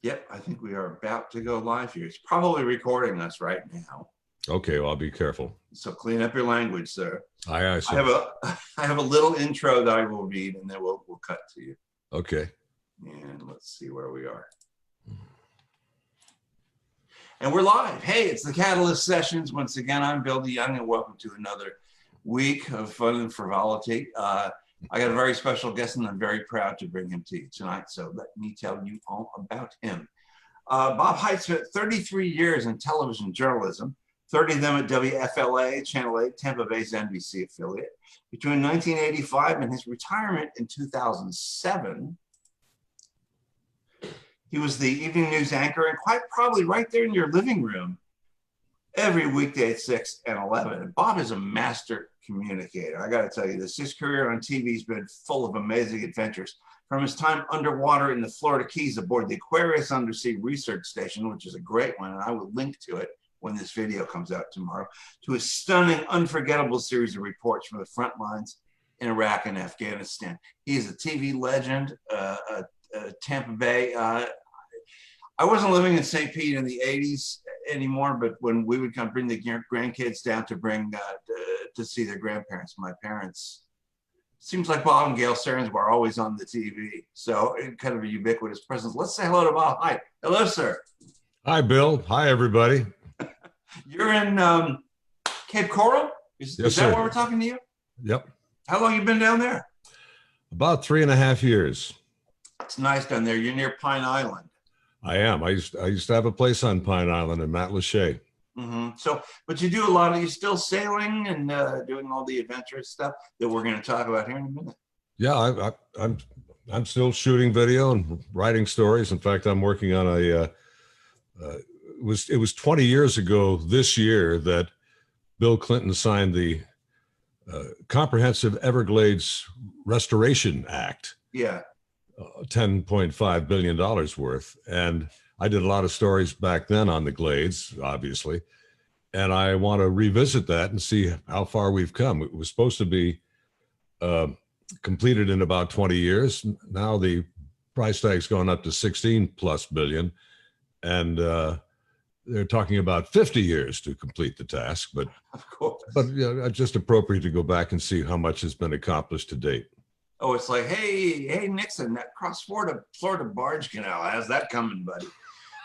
Yep, I think we are about to go live here. It's probably recording us right now. Okay, well, I'll be careful. So clean up your language, sir. Aye, I have a little intro that I will read, and then we'll cut to you. Okay. And let's see where we are. And we're live. Hey, it's the Catalyst Sessions. Once again, I'm Bill DeYoung, and welcome to another week of fun and frivolity. I got a very special guest, and I'm very proud to bring him to you tonight. So let me tell you all about him. Bob Hite spent 33 years in television journalism, 30 of them at WFLA, Channel 8, Tampa Bay's NBC affiliate. Between 1985 and his retirement in 2007, he was the evening news anchor, and quite probably right there in your living room every weekday at 6 and 11. And Bob is a master communicator. I got to tell you this, his career on TV has been full of amazing adventures. From his time underwater in the Florida Keys aboard the Aquarius Undersea Research Station, which is a great one, and I will link to it when this video comes out tomorrow, to a stunning, unforgettable series of reports from the front lines in Iraq and Afghanistan. He is a TV legend, Tampa Bay. I wasn't living in St. Pete in the 80s anymore, but when we would come bring the grandkids down to bring to see their grandparents, my parents, seems like Bob and Gail Stearns were always on the TV. So kind of a ubiquitous presence. Let's say hello to Bob Hite. Hello, sir. Hi, Bill. Hi, everybody. You're in Cape Coral? Is that where we're talking to you? Yep. How long you been down there? About 3.5 years. It's nice down there. You're near Pine Island. I am. I used to have a place on Pine Island in Matlacha. Mm-hmm. So, but you do a lot of, you still sailing and doing all the adventurous stuff that we're going to talk about here in a minute. Yeah, I'm still shooting video and writing stories. In fact, I'm working on it was 20 years ago this year that Bill Clinton signed the Comprehensive Everglades Restoration Act. Yeah. $10.5 billion worth. And I did a lot of stories back then on the Glades, obviously. And I want to revisit that and see how far we've come. It was supposed to be completed in about 20 years. Now the price tag's gone up to 16+ billion. And they're talking about 50 years to complete the task. But, of course. But it's just appropriate to go back and see how much has been accomplished to date. Oh, it's like, hey, Nixon, that cross-Florida barge canal, how's that coming, buddy?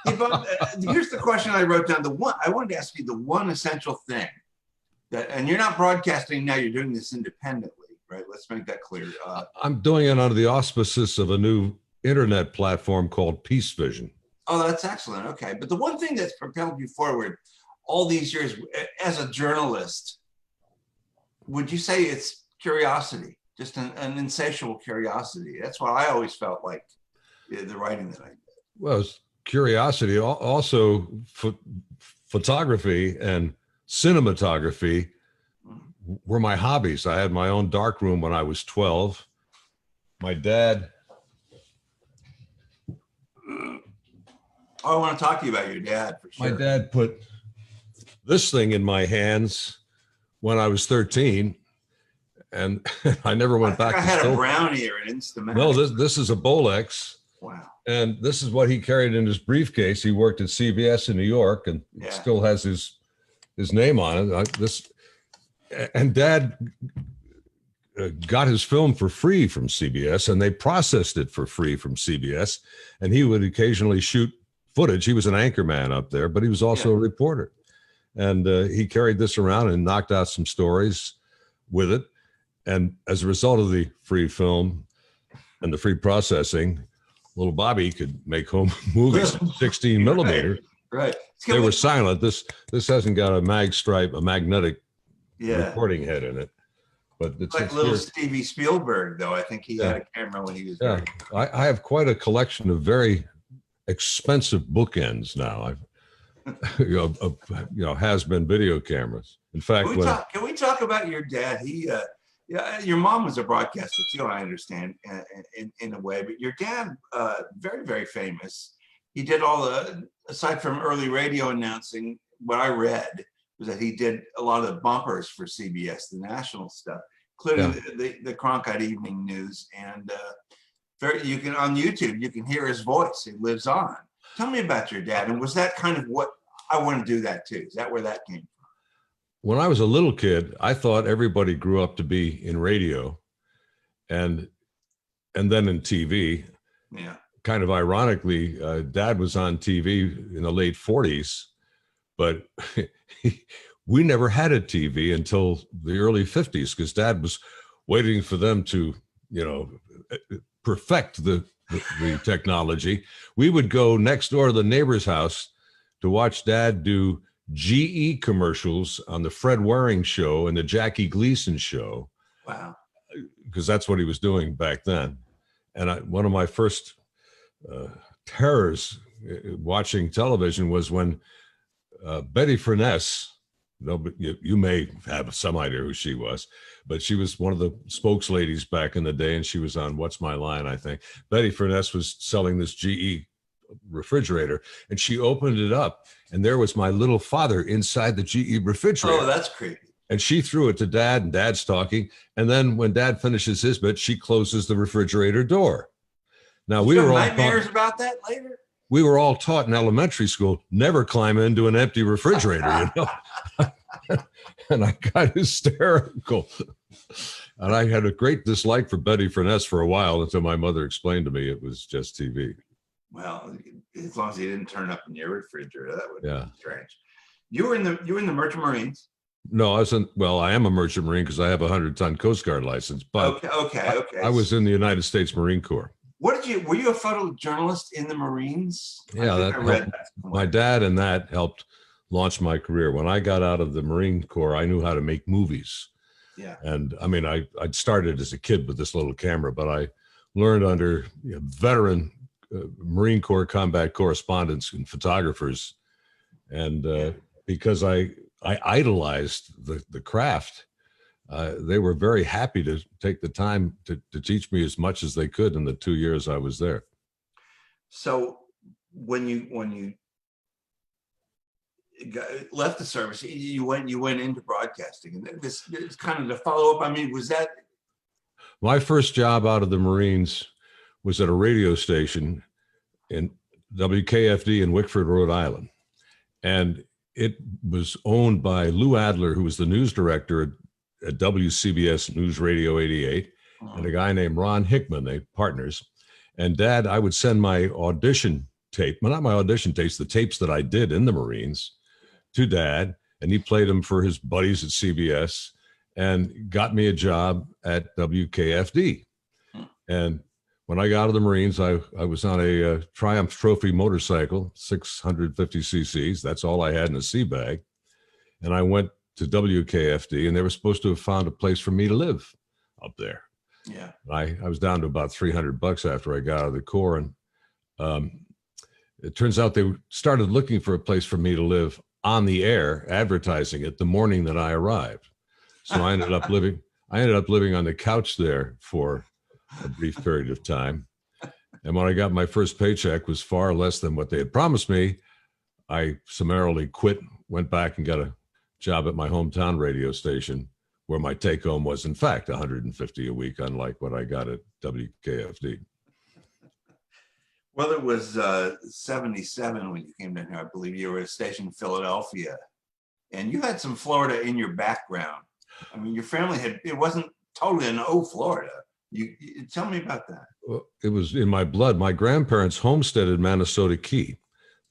Hey, Bob, here's the question I wrote down. I wanted to ask you the one essential thing that, and you're not broadcasting now, you're doing this independently, right? Let's make that clear. I'm doing it under the auspices of a new internet platform called Peace Vision. Oh, that's excellent. Okay. But the one thing that's propelled you forward all these years as a journalist, would you say it's curiosity? Just an insatiable curiosity. That's what I always felt like the writing that I did. Well, it's curiosity, also photography and cinematography were my hobbies. I had my own darkroom when I was 12. My dad. I want to talk to you about your dad for sure. My dad put this thing in my hands when I was 13. And I never went back. I had a Brownie or an Instamatic. No, this is a Bolex. Wow. And this is what he carried in his briefcase. He worked at CBS in New York, and it still has his name on it. And Dad got his film for free from CBS, and they processed it for free from CBS. And he would occasionally shoot footage. He was an anchor man up there, but he was also a reporter. And he carried this around and knocked out some stories with it. And as a result of the free film and the free processing, little Bobby could make home movies in 16 millimeter. Right. They were silent. This hasn't got a magnetic recording head in it. But it's like little Stevie Spielberg, though. I think he had a camera when he was there. I have quite a collection of very expensive bookends now. Has-been video cameras. In fact, can we talk about your dad? Your mom was a broadcaster too, I understand, in a way. But your dad, very, very famous. He did aside from early radio announcing, what I read was that he did a lot of the bumpers for CBS, the national stuff, including the Cronkite Evening News. And you can on YouTube, you can hear his voice. It lives on. Tell me about your dad. And was that kind of what I want to do that too? Is that where that came from? When I was a little kid, I thought everybody grew up to be in radio and then in TV. Yeah. Kind of ironically, Dad was on TV in the late 40s, but we never had a TV until the early 50s because Dad was waiting for them to, perfect the technology. We would go next door to the neighbor's house to watch Dad do GE commercials on the Fred Waring show and the Jackie Gleason show. Wow. Because that's what he was doing back then. And one of my first watching television was when Betty Furness, you may have some idea who she was, but she was one of the spokesladies back in the day, and she was on What's My Line, I think. Betty Furness was selling this GE refrigerator, and she opened it up, and there was my little father inside the GE refrigerator. Oh, that's creepy. And she threw it to Dad, and Dad's talking. And then when Dad finishes his bit, she closes the refrigerator door. Now, we were all nightmares about that later. We were all taught in elementary school, never climb into an empty refrigerator, And I got hysterical. And I had a great dislike for Betty Furness for a while until my mother explained to me it was just TV. Well, as long as you didn't turn up in your refrigerator, that would be strange. You were in the Merchant Marines. No, I am a Merchant Marine because I have a 100-ton Coast Guard license, but okay. I was in the United States Marine Corps. Were you a photojournalist in the Marines? Yeah, my dad and that helped launch my career. When I got out of the Marine Corps, I knew how to make movies. Yeah. And I mean, I'd started as a kid with this little camera, but I learned under veteran Marine Corps combat correspondents and photographers. And because I idolized the craft, they were very happy to take the time to teach me as much as they could in the 2 years I was there. So when you left the service, you went into broadcasting, and this kind of the follow up. I mean, was that my first job out of the Marines? Was at a radio station in WKFD in Wickford, Rhode Island, and it was owned by Lou Adler, who was the news director at WCBS News Radio 88, and a guy named Ron Hickman. They partners. And Dad, I would send my audition tape, well, not my audition tapes, the tapes that I did in the Marines, to Dad, and he played them for his buddies at CBS and got me a job at WKFD. And when I got out of the Marines, I was on a Triumph Trophy motorcycle, 650 cc's. That's all I had in a sea bag. And I went to WKFD, and they were supposed to have found a place for me to live up there. Yeah. I was down to about $300 after I got out of the Corps. And it turns out they started looking for a place for me to live on the air, advertising it the morning that I arrived. So I ended up living on the couch there for a brief period of time. And when I got my first paycheck was far less than what they had promised me. I summarily quit, went back and got a job at my hometown radio station, where my take home was in fact $150 a week, unlike what I got at WKFD. Well, it was 77 when you came down here. I believe you were at a station in Philadelphia, and you had some Florida in your background. I mean, your family it wasn't totally an Florida. You tell me about that. Well, it was in my blood. My grandparents homesteaded Manasota Key.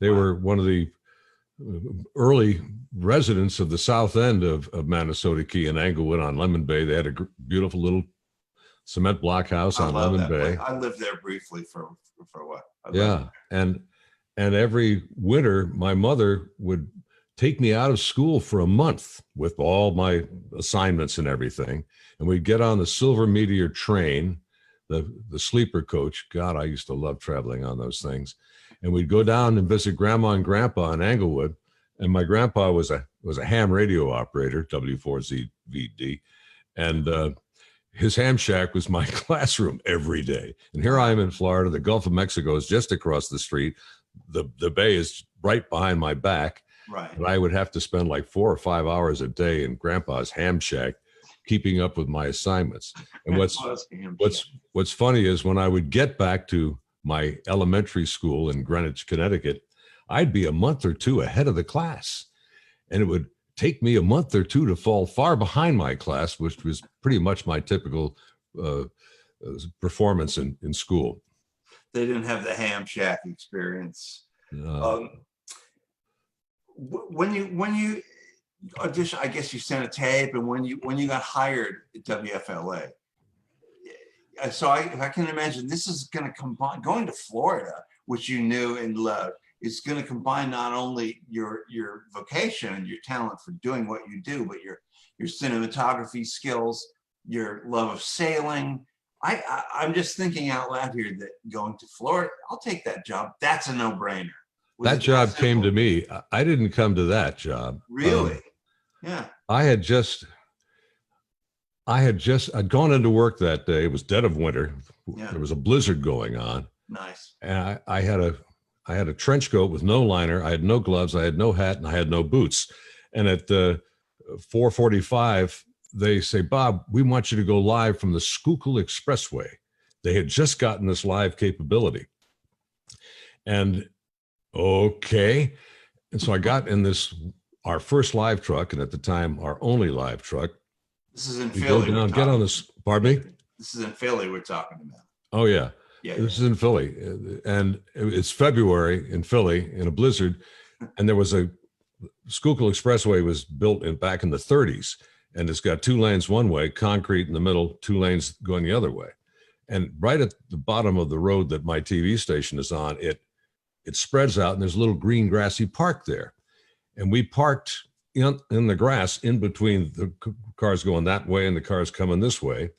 They were one of the early residents of the south end of Manasota Key in Englewood on Lemon Bay. They had a beautiful little cement block house on Lemon Bay. I lived there briefly for a while. Yeah. And every winter, my mother would take me out of school for a month with all my assignments and everything. And we'd get on the Silver Meteor train, the sleeper coach. God, I used to love traveling on those things. And we'd go down and visit Grandma and Grandpa in Englewood. And my grandpa was a ham radio operator, W4ZVD. And his ham shack was my classroom every day. And here I am in Florida. The Gulf of Mexico is just across the street. The bay is right behind my back. Right. And I would have to spend like 4 or 5 hours a day in Grandpa's ham shack, keeping up with my assignments. And what's funny is when I would get back to my elementary school in Greenwich, Connecticut, I'd be a month or two ahead of the class. And it would take me a month or two to fall far behind my class, which was pretty much my typical performance in school. They didn't have the ham shack experience. When you audition, I guess you sent a tape, and when you got hired at WFLA, so I can imagine this is going to combine going to Florida, which you knew and loved. It's going to combine not only your vocation and your talent for doing what you do, but your cinematography skills, your love of sailing. I'm just thinking out loud here that going to Florida, I'll take that job. That's a no-brainer. That job came to me. I didn't come to that job. Really? Yeah. I'd gone into work that day. It was dead of winter. Yeah. There was a blizzard going on. Nice. And I had a trench coat with no liner. I had no gloves. I had no hat, and I had no boots. And at 4:45, they say, "Bob, we want you to go live from the Schuylkill Expressway." They had just gotten this live capability. And okay. And so I got in our first live truck, and at the time, our only live truck. This is in Philly. Go down, get on this, pardon me? This is in Philly we're talking about. Oh, yeah. Yeah. This is in Philly. And it's February in Philly in a blizzard. And there was a Schuylkill Expressway was built back in the 30s. And it's got 2 lanes one way, concrete in the middle, 2 lanes going the other way. And right at the bottom of the road that my TV station is on, it spreads out, and there's a little green grassy park there. And we parked in the grass in between the cars going that way and the cars coming this way.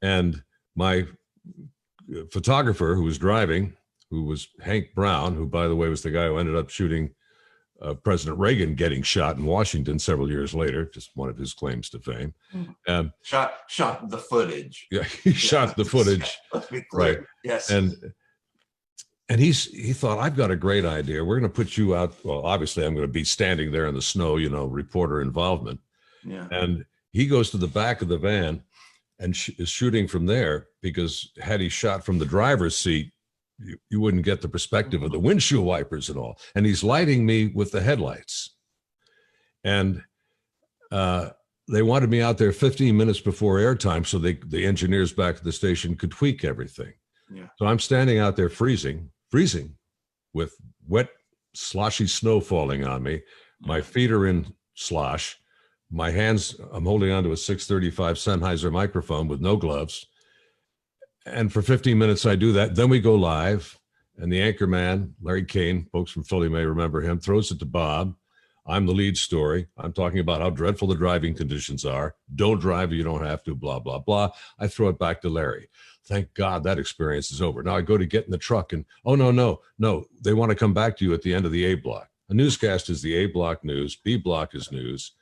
And my photographer who was driving, who was Hank Brown, who, by the way, was the guy who ended up shooting President Reagan getting shot in Washington several years later, just one of his claims to fame. Shot the footage. Yeah, he shot the footage. Let's be clear. Right. Yes. And he thought, I've got a great idea. We're going to put you out. Well, obviously, I'm going to be standing there in the snow, reporter involvement. Yeah. And he goes to the back of the van and is shooting from there, because had he shot from the driver's seat, you wouldn't get the perspective of the windshield wipers and all. And he's lighting me with the headlights. And they wanted me out there 15 minutes before airtime so the engineers back at the station could tweak everything. Yeah. So I'm standing out there freezing with wet, sloshy snow falling on me. My feet are in slosh. My hands, I'm holding onto a 635 Sennheiser microphone with no gloves. And for 15 minutes, I do that. Then we go live, and the anchor man, Larry Kane, folks from Philly may remember him, throws it to Bob. I'm the lead story. I'm talking about how dreadful the driving conditions are. Don't drive if you don't have to, blah, blah, blah. I throw it back to Larry. Thank God that experience is over. Now I go to get in the truck, and no. They want to come back to you at the end of the A block. A newscast is the A block news. B block is news.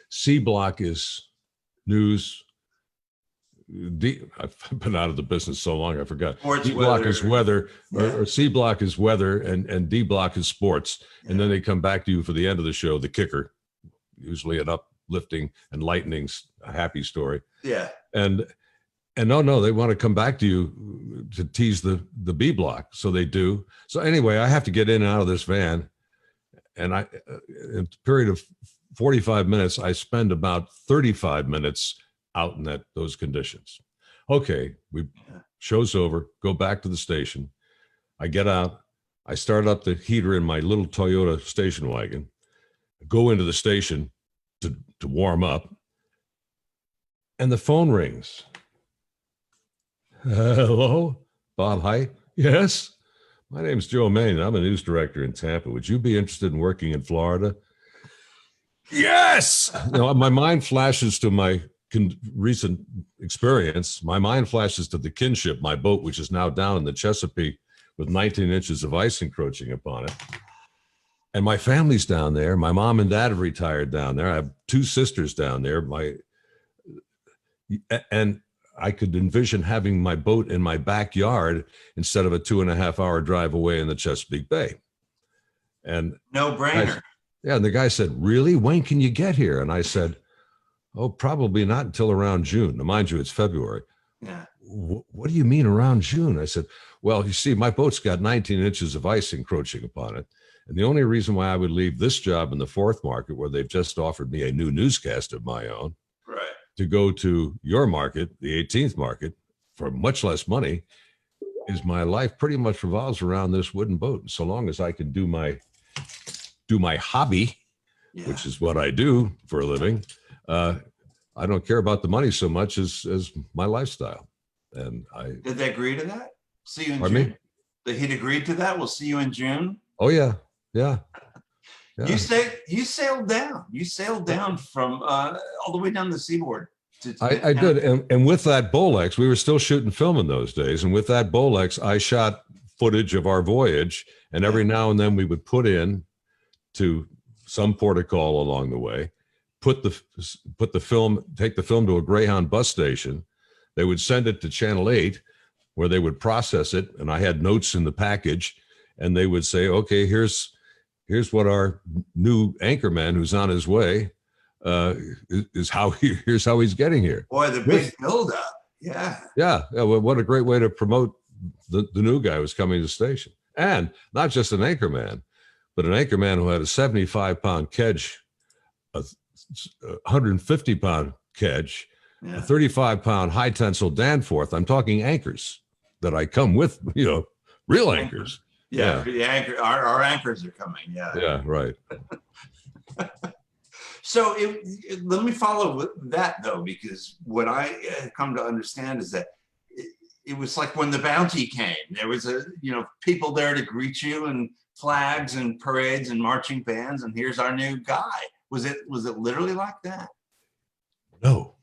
C block is news. I've been out of the business so long, I forgot. Sports, D block weather. Is weather, Yeah. or C block is weather, and D block is sports. Yeah. And then they come back to you for the end of the show, the kicker, usually an uplifting, enlightening, a happy story. Yeah. And no, they want to come back to you to tease the B block. So they do. So anyway, I have to get in and out of this van. And in a period of 45 minutes, I spend about 35 minutes out in those conditions. Okay, show's over, go back to the station. I get out, I start up the heater in my little Toyota station wagon, go into the station to warm up, and the phone rings. Hello, Bob Hite? Yes, my name's Joe Main. I'm a news director in Tampa. Would you be interested in working in Florida? Yes. My mind flashes to my recent experience. My mind flashes to the Kinship, my boat, which is now down in the Chesapeake with 19 inches of ice encroaching upon it. And my family's down there. My mom and dad have retired down there. I have 2 sisters down there. And I could envision having my boat in my backyard instead of a 2.5-hour drive away in the Chesapeake Bay. And no brainer. And the guy said, really? When can you get here? And I said, oh, probably not until around June. Now, mind you, it's February. Yeah. what do you mean around June? I said, well, you see, my boat's got 19 inches of ice encroaching upon it. And the only reason why I would leave this job in the fourth market, where they've just offered me a new newscast of my own, Right. to go to your market, the 18th market, for much less money, is my life pretty much revolves around this wooden boat. And so long as I can do my hobby, which is what I do for a living, I don't care about the money so much as my lifestyle. And did they agree to that? See you in Pardon June. He'd agreed to that. We'll see you in June. Oh yeah. You sailed down. You sailed down from all the way down the seaboard. I did, and with that Bolex, we were still shooting film in those days. And with that Bolex, I shot footage of our voyage, and every now and then we would put in to some port of call along the way, put the film, take the film to a Greyhound bus station. They would send it to Channel 8, where they would process it, and I had notes in the package, and they would say, okay, here's what our new anchorman who's on his way here's how he's getting here. Boy, the big buildup. Yeah. Well, what a great way to promote the new guy who's coming to the station. And not just an anchorman, but an anchorman who had a 75-pound kedge, a 150-pound kedge, a 35-pound high tensile Danforth. I'm talking anchors that I come with, real anchors. Yeah. The anchor, our anchors are coming. Yeah, right. So let me follow with that though, because what I come to understand is that it was like when the bounty came, there was people there to greet you, and flags and parades and marching bands, and here's our new guy. Was it literally like that? No,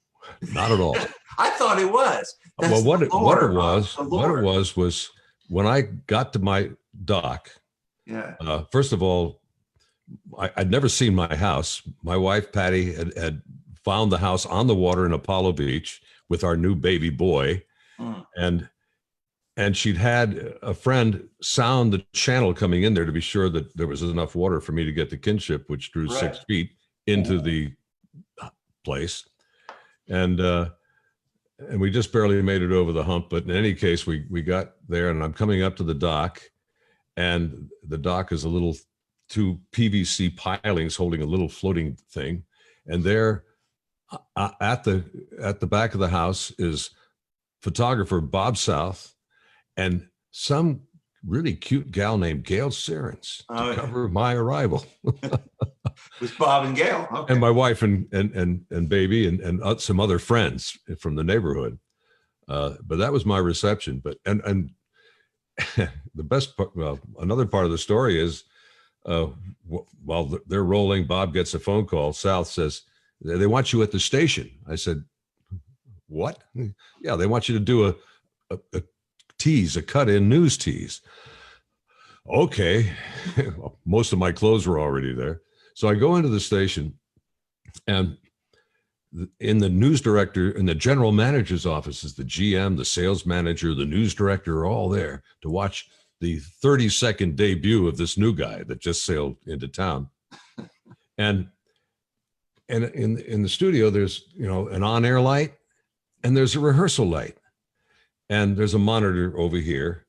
not at all. I thought it was. Well, what it was when I got to my dock. Yeah. First of all, I'd never seen my house. My wife, Patty, had found the house on the water in Apollo Beach with our new baby boy. And she'd had a friend sound the channel coming in there to be sure that there was enough water for me to get the kinship, which drew 6 feet into the place. And we just barely made it over the hump. But in any case, we got there, and I'm coming up to the dock, and the dock is two PVC pilings holding a little floating thing. And there at the back of the house is photographer Bob South and some really cute gal named Gail Serens to cover my arrival. It was Bob and Gail. Okay. And my wife and baby and some other friends from the neighborhood. But that was my reception. But and the best part, well, another part of the story is while they're rolling, Bob gets a phone call. South says, they want you at the station. I said, what? Yeah, they want you to do a tease, a cut-in news tease. Okay. Most of my clothes were already there. So I go into the station, and in the news director, in the general manager's offices, the GM, the sales manager, the news director are all there to watch the 30-second debut of this new guy that just sailed into town. And in the studio, there's, an on-air light, and there's a rehearsal light, and there's a monitor over here,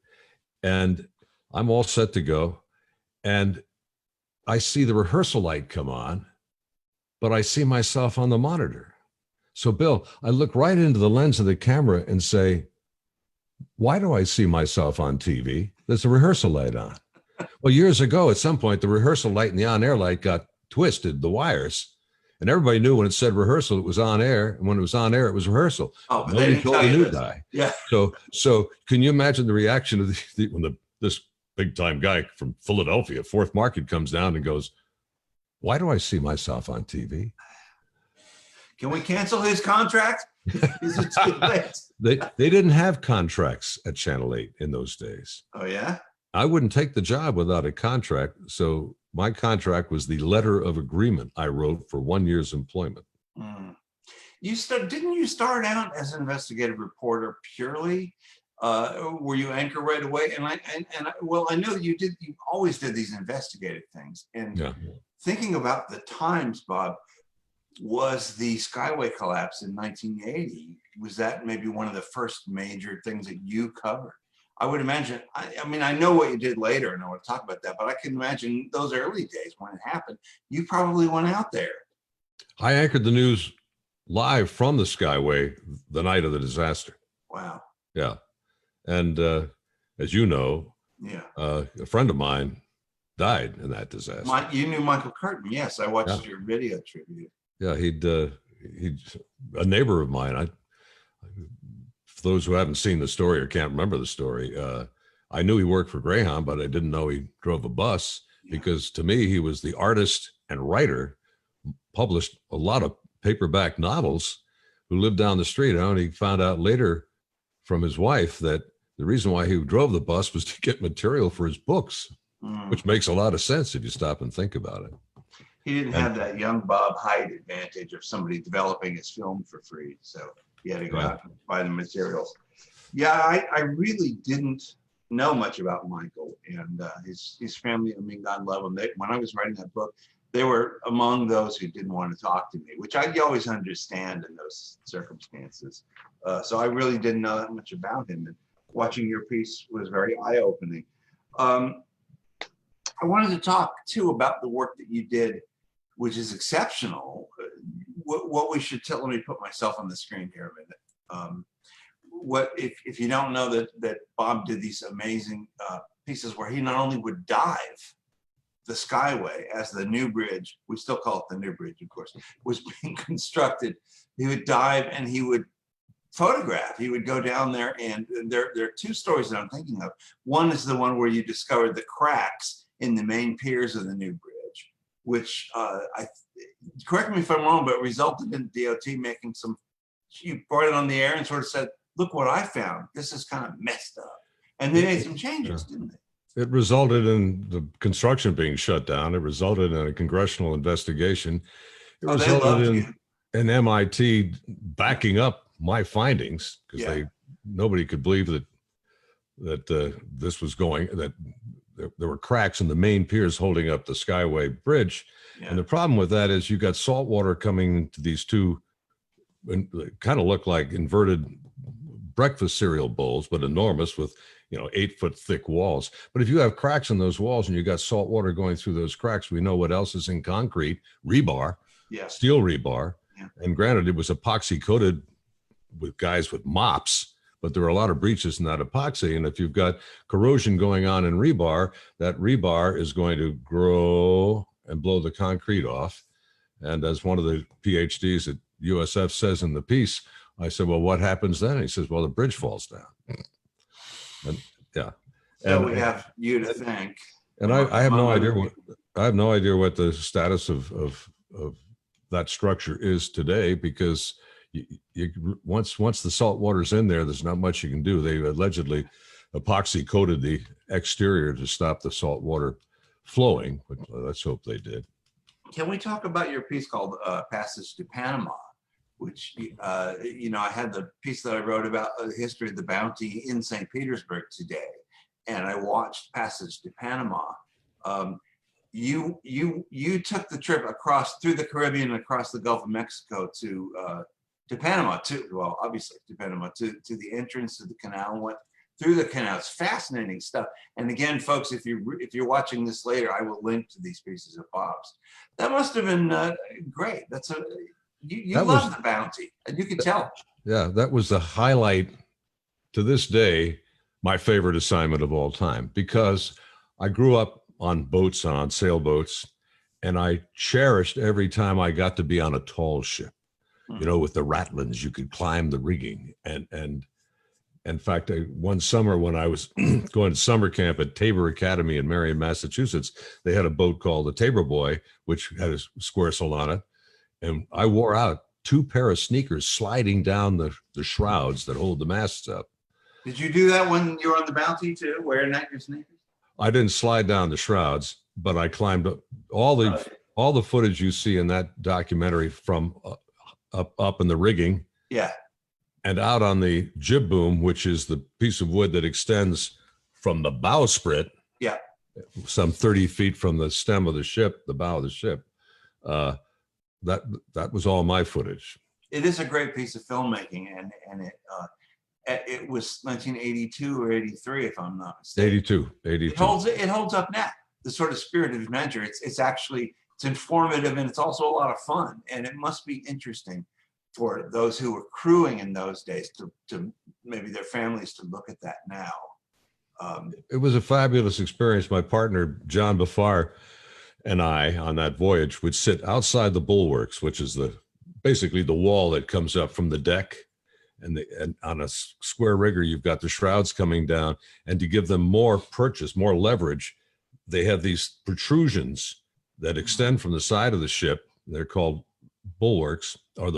and I'm all set to go. And I see the rehearsal light come on, but I see myself on the monitor. So Bill, I look right into the lens of the camera and say, why do I see myself on TV? There's a rehearsal light on. Well, years ago, at some point, the rehearsal light and the on-air light got twisted, the wires. And everybody knew when it said rehearsal, it was on air. And when it was on air, it was rehearsal. Oh, but nobody told the new guy. Yeah. So can you imagine the reaction of when this big time guy from Philadelphia, Fourth Market, comes down and goes, why do I see myself on TV? Can we cancel his contract? Is it too late? They didn't have contracts at Channel 8 in those days. Oh, yeah? I wouldn't take the job without a contract. So my contract was the letter of agreement I wrote for 1 year's employment. Didn't you start out as an investigative reporter purely? Were you anchor right away? And I know that you always did these investigative things. And thinking about the times, Bob, was the Skyway collapse in 1980. Was that maybe one of the first major things that you covered? I would imagine, I mean, I know what you did later and I want to talk about that, but I can imagine those early days when it happened, you probably went out there. I anchored the news live from the Skyway the night of the disaster. Wow. Yeah. And as you know, yeah, a friend of mine died in that disaster. You knew Michael Curtin. Yes, I watched your video tribute. Yeah, he'd a neighbor of mine. For those who haven't seen the story or can't remember the story, I knew he worked for Greyhound, but I didn't know he drove a bus because to me, he was the artist and writer, published a lot of paperback novels, who lived down the street. I only found out later from his wife that the reason why he drove the bus was to get material for his books, which makes a lot of sense if you stop and think about it. He didn't have that young Bob Hite advantage of somebody developing his film for free. So he had to go out and buy the materials. Yeah, I really didn't know much about Michael and his family. I mean, God love them. When I was writing that book, they were among those who didn't want to talk to me, which I always understand in those circumstances. So I really didn't know that much about him. And watching your piece was very eye-opening. I wanted to talk too about the work that you did, which is exceptional. What we should tell, let me put myself on the screen here a minute. What if you don't know that Bob did these amazing pieces where he not only would dive the Skyway as the new bridge, we still call it the new bridge, of course, was being constructed. He would dive and he would photograph. He would go down there, and there are two stories that I'm thinking of. One is the one where you discovered the cracks in the main piers of the new bridge, which correct me if I'm wrong, but resulted in DOT making some, you brought it on the air and sort of said, look what I found. This is kind of messed up. And they made some changes, didn't they? It resulted in the construction being shut down. It resulted in a congressional investigation. It resulted in MIT backing up my findings because nobody could believe that this was going, that there were cracks in the main piers holding up the Skyway bridge. Yeah. And the problem with that is you got salt water coming to these two, kind of look like inverted breakfast cereal bowls, but enormous with 8-foot thick walls. But if you have cracks in those walls and you got salt water going through those cracks, we know what else is in concrete: rebar, steel rebar. Yeah. And granted, it was epoxy coated with guys with mops, but there were a lot of breaches in that epoxy. And if you've got corrosion going on in rebar, that rebar is going to grow and blow the concrete off. And as one of the PhDs at USF says in the piece, I said, well, what happens then? And he says, well, the bridge falls down. And, so we have you to thank. And I have no idea what the status of that structure is today, because once the salt water's in there, there's not much you can do. They allegedly epoxy coated the exterior to stop the salt water flowing, but let's hope they did. Can we talk about your piece called Passage to Panama, which, I had the piece that I wrote about the history of the bounty in St. Petersburg today, and I watched Passage to Panama. You took the trip through the Caribbean and across the Gulf of Mexico to Panama, obviously to Panama, to the entrance to the canal, and went through the canal. It's fascinating stuff. And again, folks, if you're watching this later, I will link to these pieces of Bob's. That must have been great. You love the bounty, and you can tell. Yeah, that was the highlight, to this day, my favorite assignment of all time, because I grew up on boats and on sailboats, and I cherished every time I got to be on a tall ship. With the ratlins, you could climb the rigging. And in fact, one summer when I was going to summer camp at Tabor Academy in Marion, Massachusetts, they had a boat called the Tabor Boy, which had a square sail on it. And I wore out 2 pair of sneakers sliding down the shrouds that hold the masts up. Did you do that when you were on the bounty too, wearing out your sneakers? I didn't slide down the shrouds, but I climbed up. All the footage you see in that documentary from up in the rigging, and out on the jib boom, which is the piece of wood that extends from the bowsprit, some 30 feet from the stem of the ship, the bow of the ship. that was all my footage. It is a great piece of filmmaking, and it was 1982 or 83, if I'm not mistaken. 82. It holds up now. The sort of spirit of adventure. It's actually, it's informative, and it's also a lot of fun. And it must be interesting for those who were crewing in those days to maybe their families to look at that now. It was a fabulous experience. My partner, John Bafar, and I on that voyage would sit outside the bulwarks, which is basically the wall that comes up from the deck. And on a square rigger, you've got the shrouds coming down, and to give them more leverage, they have these protrusions that extend from the side of the ship. They're called bulwarks, or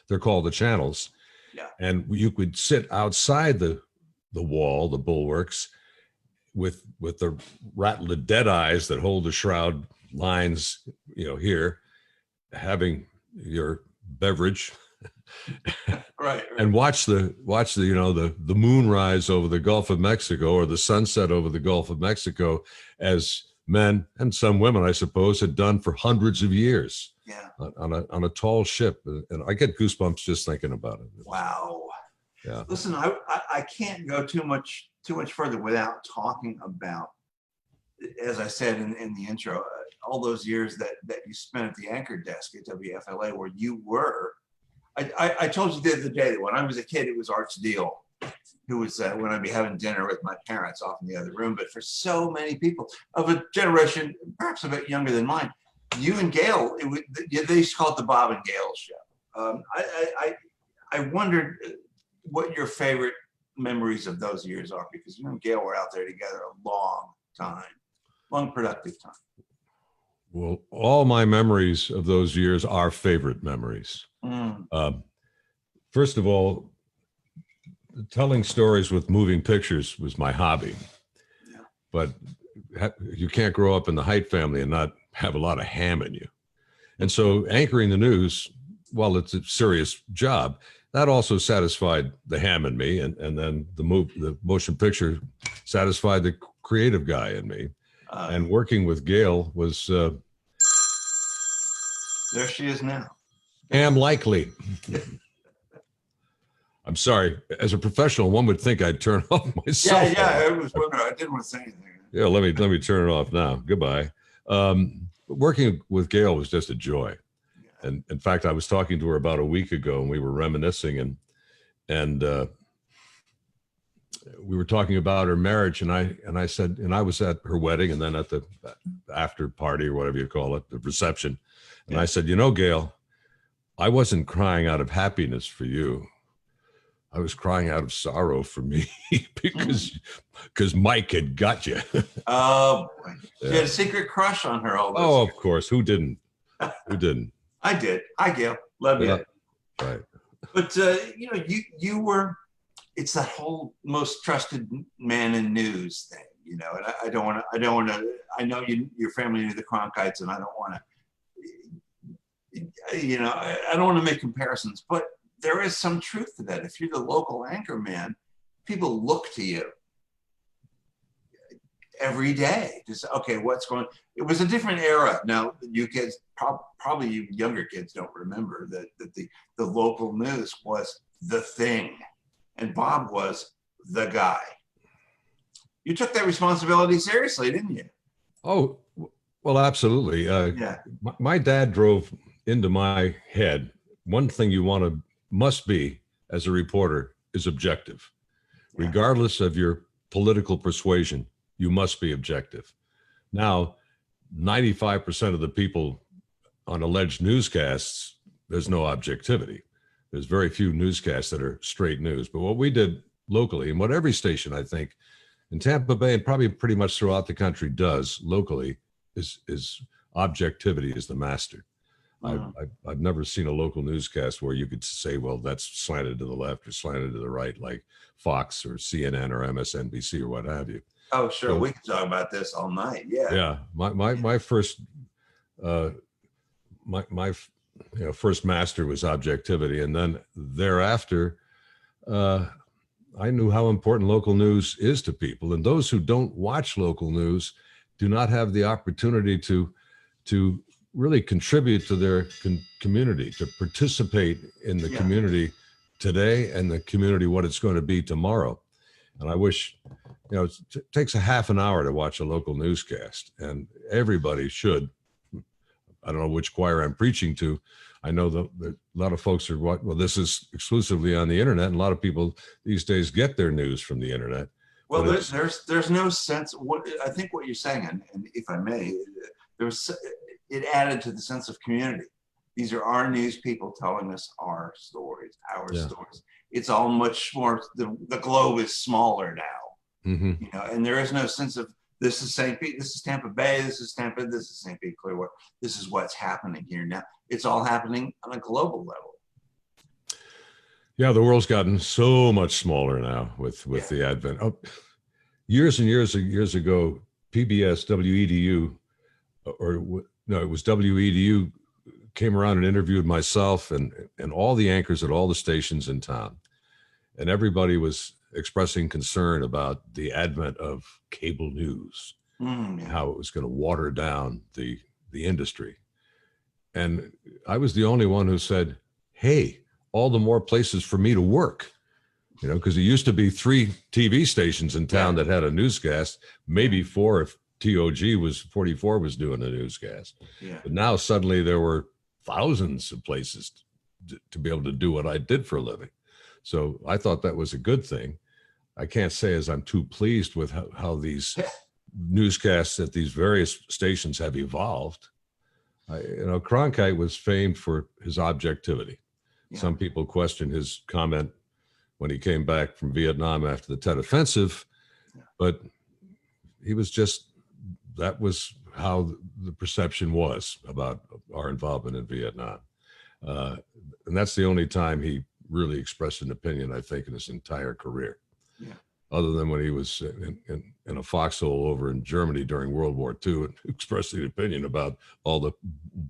they're called the channels. Yeah. And you could sit outside the wall, the bulwarks, with the dead eyes that hold the shroud lines, here, having your beverage. Right. And watch the the moon rise over the Gulf of Mexico, or the sunset over the Gulf of Mexico, as men and some women, I suppose, had done for hundreds of years. Yeah. On a tall ship, and I get goosebumps just thinking about it. Wow. Yeah. Listen, I can't go too much further without talking about, as I said in the intro, all those years that you spent at the anchor desk at WFLA, where you were. I told you the other day that when I was a kid, it was Arch Deal, who was when I'd be having dinner with my parents off in the other room. But for so many people of a generation, perhaps a bit younger than mine, you and Gail, they used to call it the Bob and Gail show. I wondered what your favorite memories of those years are, because you and Gail were out there together a long productive time. Well, all my memories of those years are favorite memories. First of all, telling stories with moving pictures was my hobby. Yeah. But you can't grow up in the Hite family and not have a lot of ham in you. And so anchoring the news, while it's a serious job, that also satisfied the ham in me. And then the motion picture satisfied the creative guy in me. And working with Gail was... there she is now. Am likely. I'm sorry. As a professional, one would think I'd turn off my cell phone. Yeah. I didn't want to say anything. Yeah, let me turn it off now. Goodbye. Working with Gail was just a joy. Yeah. And in fact, I was talking to her about a week ago, and we were reminiscing, and we were talking about her marriage, and I said, and I was at her wedding, and then at the after party, or whatever you call it, the reception, and I said, Gail, I wasn't crying out of happiness for you. I was crying out of sorrow for me because Mike had got you. Oh, boy. You had a secret crush on her all those years. Of course. Who didn't? Who didn't? I did. Hi, Gail. Love you. Right. But, you were, it's that whole most trusted man in news thing, and I don't want to, I know your family knew the Cronkites, and I don't want to, I don't want to make comparisons, but there is some truth to that. If you're the local anchor man, people look to you every day to say, okay, what's going on? It was a different era. Now, you kids, probably you younger kids don't remember that the local news was the thing, and Bob was the guy. You took that responsibility seriously, didn't you? Oh, well, absolutely. My dad drove into my head, one thing you must be as a reporter is objective. Yeah. Regardless of your political persuasion, you must be objective. Now, 95% of the people on alleged newscasts, there's no objectivity. There's very few newscasts that are straight news. But what we did locally, and what every station, I think, in Tampa Bay and probably pretty much throughout the country does locally, is objectivity is the master. Wow. I've never seen a local newscast where you could say, well, that's slanted to the left or slanted to the right, like Fox or CNN or MSNBC or what have you. Oh, sure. So, we can talk about this all night. Yeah. Yeah. My first, my first master was objectivity. And then thereafter, I knew how important local news is to people. And those who don't watch local news do not have the opportunity to really contribute to their community, to participate in the community today and the community what it's going to be tomorrow. And I wish, it takes a half an hour to watch a local newscast, and everybody should. I don't know which choir I'm preaching to. I know that a lot of folks are, well, this is exclusively on the internet, and a lot of people these days get their news from the internet. Well, there's no sense. I think what you're saying, and if I may, it added to the sense of community. These are our news people telling us our stories, stories. It's all much more. The globe is smaller now, mm-hmm. And there is no sense of this is St. Pete, this is Tampa Bay, this is Tampa, this is St. Pete, Clearwater. This is what's happening here now. It's all happening on a global level. Yeah, the world's gotten so much smaller now with the advent. Years and years ago, PBS, WEDU, it was WEDU, came around and interviewed myself and all the anchors at all the stations in town. And everybody was expressing concern about the advent of cable news, how it was going to water down the industry. And I was the only one who said, hey, all the more places for me to work, because it used to be 3 TV stations in town that had a newscast, maybe 4 if TOG was 44 was doing a newscast. Yeah. But now suddenly there were thousands of places to be able to do what I did for a living. So I thought that was a good thing. I can't say as I'm too pleased with how these newscasts at these various stations have evolved. Cronkite was famed for his objectivity. Yeah. Some people question his comment when he came back from Vietnam after the Tet Offensive, but he was that was how the perception was about our involvement in Vietnam. And that's the only time he really expressed an opinion, I think, in his entire career. Yeah. Other than when he was in a foxhole over in Germany during World War II and expressed an opinion about all the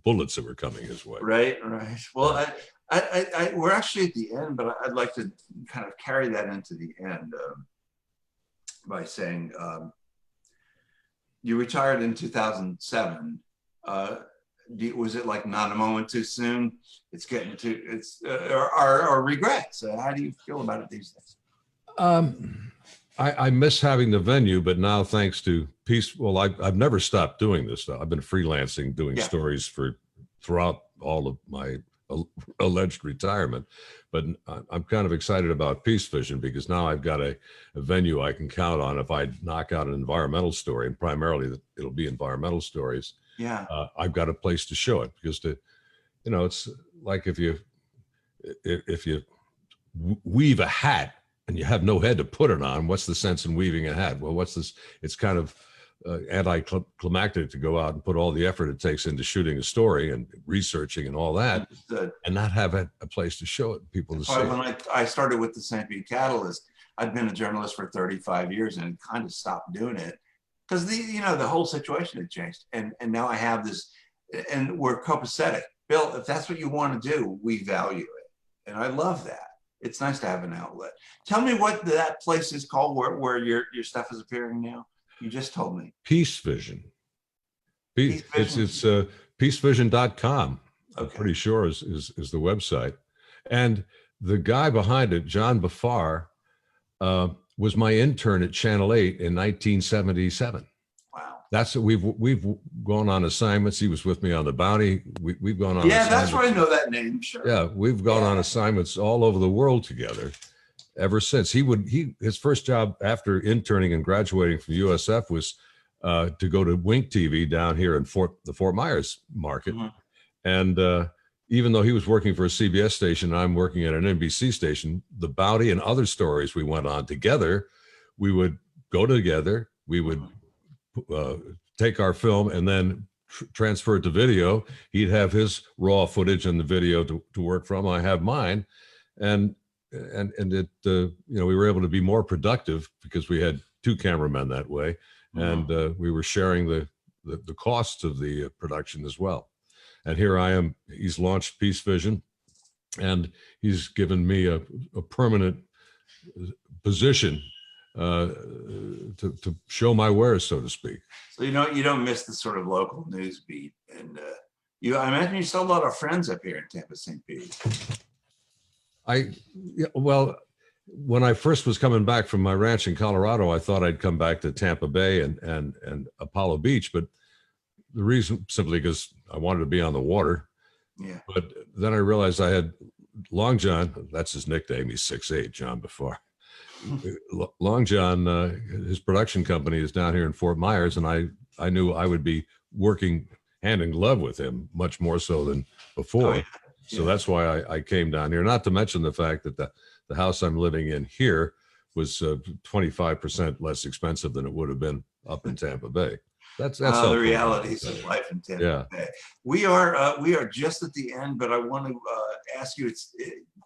bullets that were coming his way. Right. Well, we're actually at the end, but I'd like to kind of carry that into the end by saying you retired in 2007. Was it like not a moment too soon? It's getting to or regrets. How do you feel about it these days? I miss having the venue, but now thanks to Peace, I've never stopped doing this stuff. I've been freelancing, doing stories throughout all of my alleged retirement, but I'm kind of excited about Peace Vision because now I've got a venue I can count on if I knock out an environmental story, and primarily it'll be environmental stories. Yeah, I've got a place to show it because it's like if you weave a hat and you have no head to put it on, what's the sense in weaving a hat? Well, what's this? It's kind of anticlimactic to go out and put all the effort it takes into shooting a story and researching and all that, and not have a place to show it, people to see. When I started with the St. Pete Catalyst, I'd been a journalist for 35 years and kind of stopped doing it because the whole situation had changed, and now I have this, and we're copacetic. Bill, if that's what you want to do, we value it, and I love that. It's nice to have an outlet. Tell me what that place is called where your stuff is appearing now. You just told me. Peace Vision. It's peacevision.com. Okay. I'm pretty sure is the website. And the guy behind it, John Bafar, was my intern at Channel 8 in 1977. Wow. That's we've gone on assignments. He was with me on The Bounty. We've gone on assignments. That's where I know that name. Sure. Yeah, we've gone on assignments all over the world together ever since. His first job after interning and graduating from USF was to go to Wink TV down here in the Fort Myers market. Mm-hmm. And even though he was working for a CBS station, and I'm working at an NBC station, The Bounty and other stories we went on together, we would go together, we would take our film and then transfer it to video. He'd have his raw footage and the video to work from. I have mine. And it, we were able to be more productive because we had 2 cameramen that way. And we were sharing the costs of the production as well. And here I am, he's launched Peace Vision, and he's given me a permanent position to show my wares, so to speak. So you don't miss the sort of local news beat and I imagine you still have a lot of friends up here in Tampa, St. Pete. Well, when I first was coming back from my ranch in Colorado, I thought I'd come back to Tampa Bay and Apollo Beach, but the reason simply because I wanted to be on the water. Yeah. But then I realized I had Long John, that's his nickname. He's 6'8", John Before. Long John, his production company is down here in Fort Myers, and I knew I would be working hand in glove with him much more so than before. Oh, yeah. So that's why I came down here, not to mention the fact that the house I'm living in here was 25% less expensive than it would have been up in Tampa Bay. That's the realities of life in Tampa Bay. We are just at the end, but I want to ask you.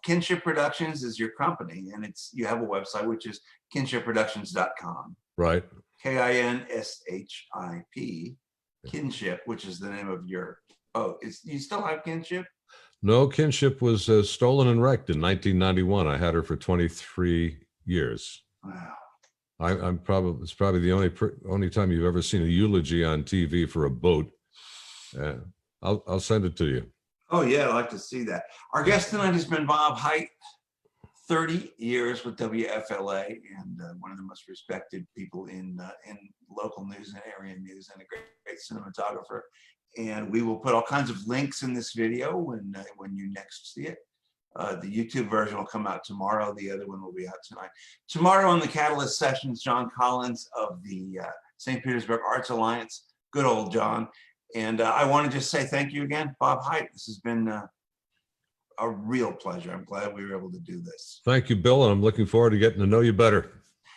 Kinship Productions is your company, and you have a website which is kinshipproductions.com. Right. KINSHIP. Kinship, which is the name of your boat. You still have Kinship? No, Kinship was stolen and wrecked in 1991. I had her for 23 years. Wow. It's probably the only time you've ever seen a eulogy on TV for a boat. I'll send it to you. Oh yeah, I'd like to see that. Our guest tonight has been Bob Hite, 30 years with WFLA, and one of the most respected people in local news and area news, and a great cinematographer. And we will put all kinds of links in this video when you next see it. The YouTube version will come out tomorrow. The other one will be out tonight. Tomorrow on the Catalyst Sessions, John Collins of the St. Petersburg Arts Alliance. Good old John. And I want to just say thank you again, Bob Hite. This has been a real pleasure. I'm glad we were able to do this. Thank you, Bill, and I'm looking forward to getting to know you better.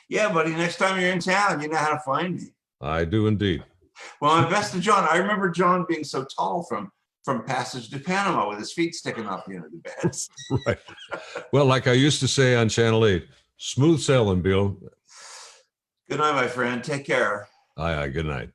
Yeah, buddy. Next time you're in town, you know how to find me. I do indeed. Well, my best to John. I remember John being so tall from Passage to Panama with his feet sticking off the end of the beds. Right. Well, like I used to say on Channel 8, smooth sailing, Bill. Good night, my friend. Take care. Aye, good night.